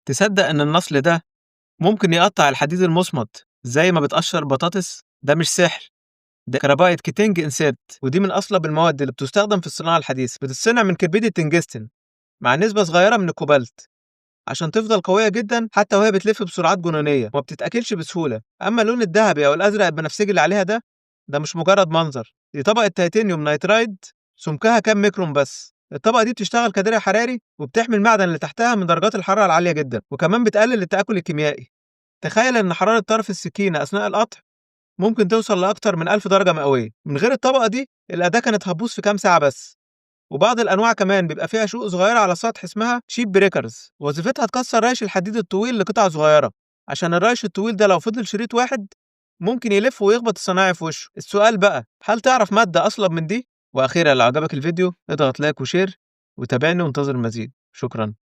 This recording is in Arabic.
تصدق إن النصل ده ممكن يقطع الحديد المصمت زي ما بتقشر البطاطس؟ ده مش سحر، ده كربايت كيتنج انسيرت، ودي من أصلب المواد اللي بتستخدم في الصناعة الحديثة. بتتصنع من كبريت التنجستن مع نسبة صغيرة من الكوبالت عشان تفضل قوية جدا حتى وهي بتلف بسرعات جنونية وما بتتأكلش بسهولة. أما اللون الذهبي أو الأزرق البنفسجي اللي عليها ده مش مجرد منظر، دي طبقة تيتانيوم نايترايد سمكها كام ميكرون بس. الطبقة دي بتشتغل كدرع حراري وبتحمي المعدن اللي تحتها من درجات الحرارة العالية جدا، وكمان بتقلل التآكل الكيميائي. تخيل إن حرارة طرف السكينة أثناء القطع ممكن توصل لأكتر من 1000 درجة مئوية. من غير الطبقة دي الأداة كانت هتبوظ في كام ساعة بس. وبعض الأنواع كمان بيبقى فيها شقوق صغيرة على السطح اسمها شيب بريكرز، وظيفتها تكسر ريش الحديد الطويل لقطع صغيرة، عشان الريش الطويل ده لو فضل شريط واحد ممكن يلف ويخبط الصناعي في وشه. السؤال بقى، هل تعرف مادة أصلب من دي؟ وأخيرا لو عجبك الفيديو اضغط لايك وشير وتابعني وانتظر المزيد. شكرا.